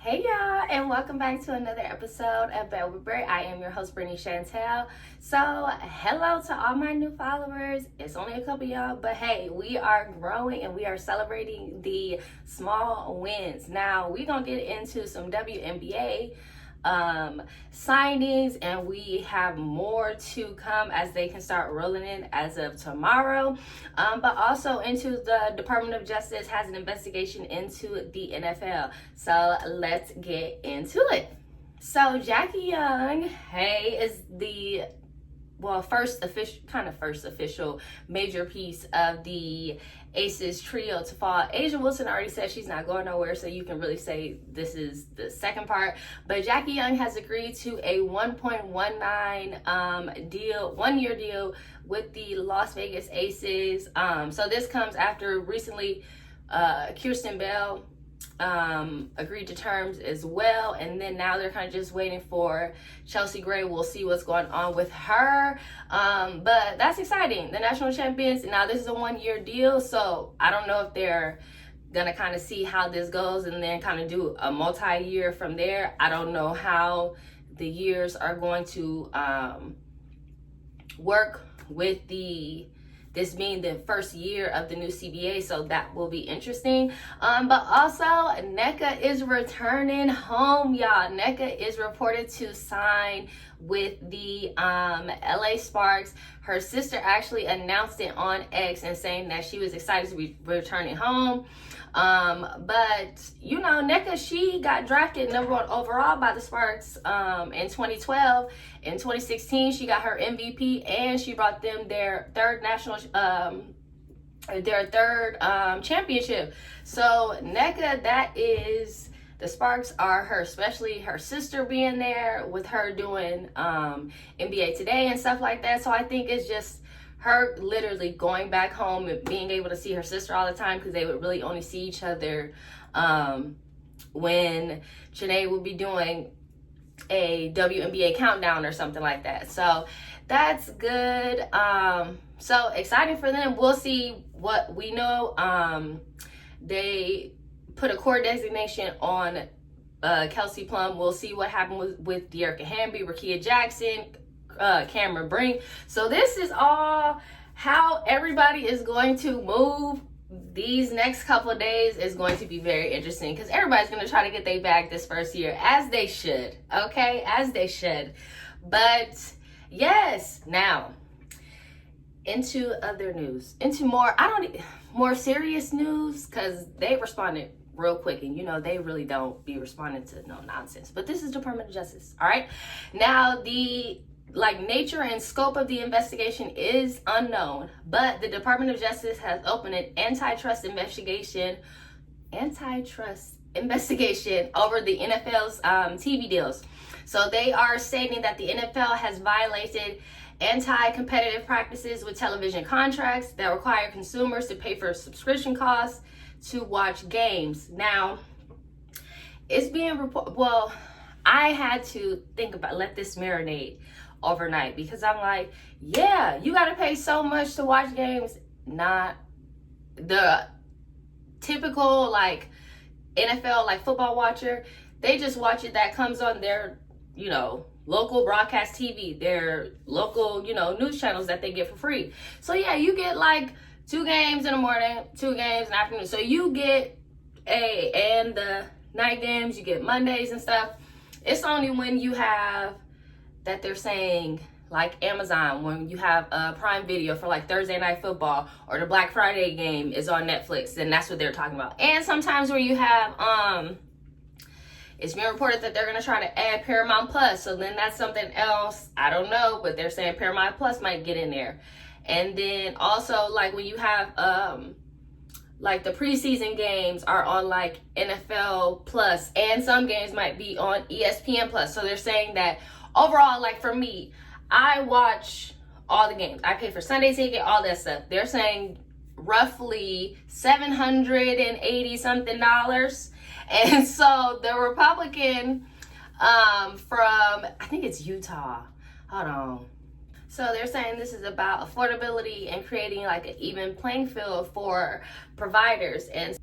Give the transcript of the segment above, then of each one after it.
Hey y'all, and welcome back to another episode of Bed with Brit. I am your host, Brittany Chantel. So, hello to all my new followers. It's only a couple y'all, but hey, we are growing and we are celebrating the small wins. Now, we're gonna get into some WNBA signings, and we have more to come as they can start rolling in as of tomorrow. But also into the Department of Justice has an investigation into the NFL. So let's get into it. So Jackie Young, hey, is the first official major piece of the Aces trio to fall. Asia Wilson already said she's not going nowhere, so you can really say this is the second part. But Jackie Young has agreed to a 1.19 deal, 1-year deal with the Las Vegas Aces. So this comes after recently Kirsten Bell agreed to terms as well, and then now they're kind of just waiting for Chelsea Gray. We'll see what's going on with her, but that's exciting. The national champions, now this is a 1-year deal, so I don't know if they're gonna kind of see how this goes and then kind of do a multi-year from there. I don't know how the years are going to work with this being the first year of the new CBA, so that will be interesting. But also, Nneka is returning home, y'all. Nneka is reported to sign with the LA Sparks. Her sister actually announced it on X and saying that she was excited to be returning home. But you know, Nneka, she got drafted #1 overall by the Sparks in 2012. In 2016, she got her MVP and she brought them their third championship. So Nneka, that is, the Sparks are her, especially her sister being there with her doing NBA Today and stuff like that. So I think it's just her literally going back home and being able to see her sister all the time, because they would really only see each other when Janae would be doing a WNBA countdown or something like that. So that's good. So exciting for them. We'll see what we know. They put a court designation on Kelsey Plum. We'll see what happened with De'Arca Hamby, Rakia Jackson, Cameron Brink. So this is all how everybody is going to move. These next couple of days is going to be very interesting, because everybody's going to try to get their bag this first year, as they should. Okay, as they should. But yes, now into other news, into more serious news, because they responded real quick, and you know they really don't be responding to no nonsense. But this is Department of Justice. All right, now the nature and scope of the investigation is unknown, but the Department of Justice has opened an antitrust investigation over the NFL's TV deals. So they are stating that the NFL has violated anti-competitive practices with television contracts that require consumers to pay for subscription costs to watch games. Now, it's being reported, well, I had to let this marinate overnight, because I'm like, yeah, you got to pay so much to watch games. Not the typical NFL football watcher. They just watch it that comes on their local broadcast TV, their local news channels that they get for free. So yeah, you get 2 games in the morning, 2 games in the afternoon. So you get and the night games, you get Mondays and stuff. It's only when you have that they're saying, like Amazon, when you have a Prime Video for Thursday Night Football, or the Black Friday game is on Netflix, then that's what they're talking about. And sometimes where you have it's been reported that they're going to try to add Paramount Plus, so then that's something else. I don't know, but they're saying Paramount Plus might get in there. And then also when you have the preseason games are on NFL Plus, and some games might be on ESPN Plus. So they're saying that overall, for me, I watch all the games. I pay for Sunday ticket, all that stuff. They're saying roughly $780 something. And so the Republican from, I think it's Utah. Hold on. So they're saying this is about affordability and creating an even playing field for providers. And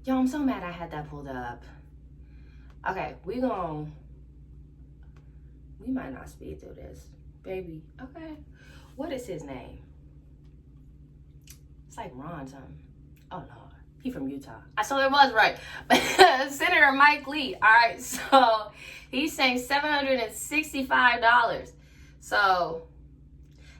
Yo, I'm so mad I had that pulled up. Okay, we might not speed through this, baby. Okay, what is his name? It's like Ron something. Oh Lord, he from Utah. So it was right. Senator Mike Lee. All right, so he's saying $765. So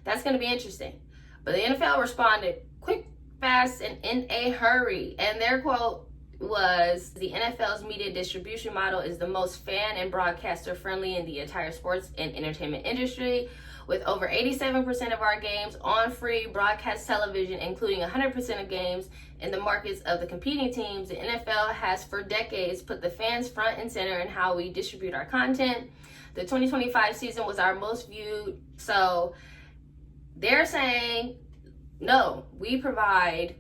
that's gonna be interesting. But the NFL responded quick, fast, and in a hurry. And their quote was, the NFL's media distribution model is the most fan and broadcaster friendly in the entire sports and entertainment industry. With over 87% of our games on free broadcast television, including 100% of games in the markets of the competing teams, the NFL has for decades put the fans front and center in how we distribute our content. The 2025 season was our most viewed. So they're saying, no, we provide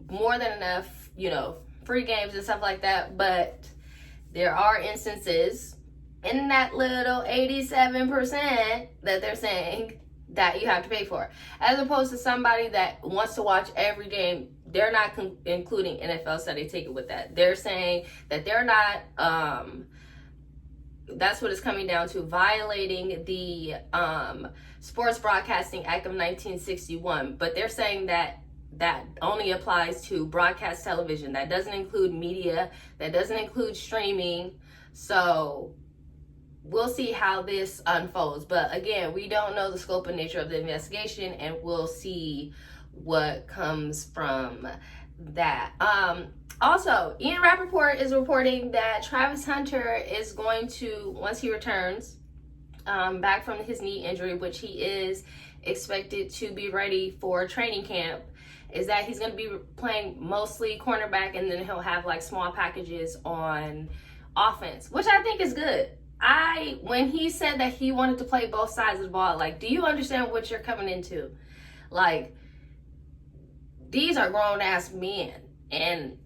more than enough, free games and stuff like that. But there are instances in that little 87% that they're saying that you have to pay for. As opposed to somebody that wants to watch every game, they're not including NFL Sunday Ticket with that. They're saying that they're not, that's what it's coming down to, violating the Sports Broadcasting Act of 1961. But they're saying that only applies to broadcast television. That doesn't include media. That doesn't include streaming. So we'll see how this unfolds. But again, we don't know the scope and nature of the investigation, and we'll see what comes from that. Also, Ian Rappaport is reporting that Travis Hunter is going to, once he returns back from his knee injury, which he is expected to be ready for training camp, is that he's going to be playing mostly cornerback, and then he'll have like small packages on offense, which I think is good. When he said that he wanted to play both sides of the ball, like, do you understand what you're coming into? Like, these are grown ass men, and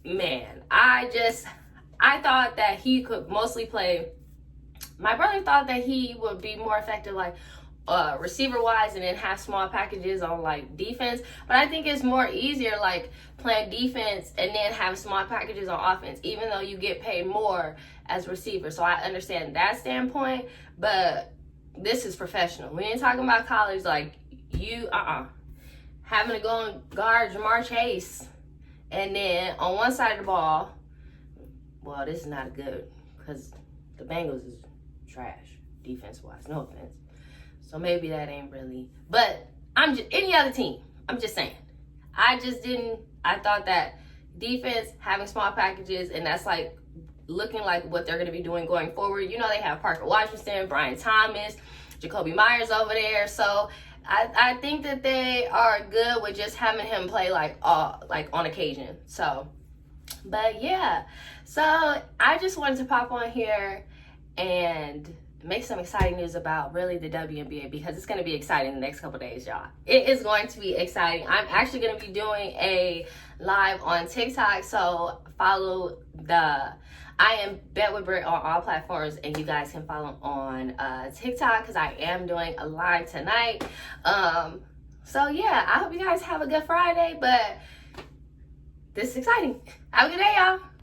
man, I thought that he could mostly play. My brother thought that he would be more effective, like, receiver wise, and then have small packages on like defense. But I think it's more easier like playing defense and then have small packages on offense, even though you get paid more as receiver. So I understand that standpoint, but this is professional. We ain't talking about college, like you having to go and guard Jamar Chase, and then on one side of the ball, well, this is not good because the Bengals is trash defense wise, no offense. So maybe that ain't really, but I'm just, any other team, I'm just saying. I thought that defense, having small packages, and that's like looking like what they're going to be doing going forward. They have Parker Washington, Brian Thomas, Jacoby Myers over there. So I think that they are good with just having him play like on occasion. So, but yeah, so I just wanted to pop on here and make some exciting news about really the WNBA, because it's going to be exciting the next couple days, y'all. It is going to be exciting. I'm actually going to be doing a live on TikTok, so follow I am Bet with Brit on all platforms, and you guys can follow on TikTok, because I am doing a live tonight. So yeah, I hope you guys have a good Friday, but this is exciting. Have a good day, y'all.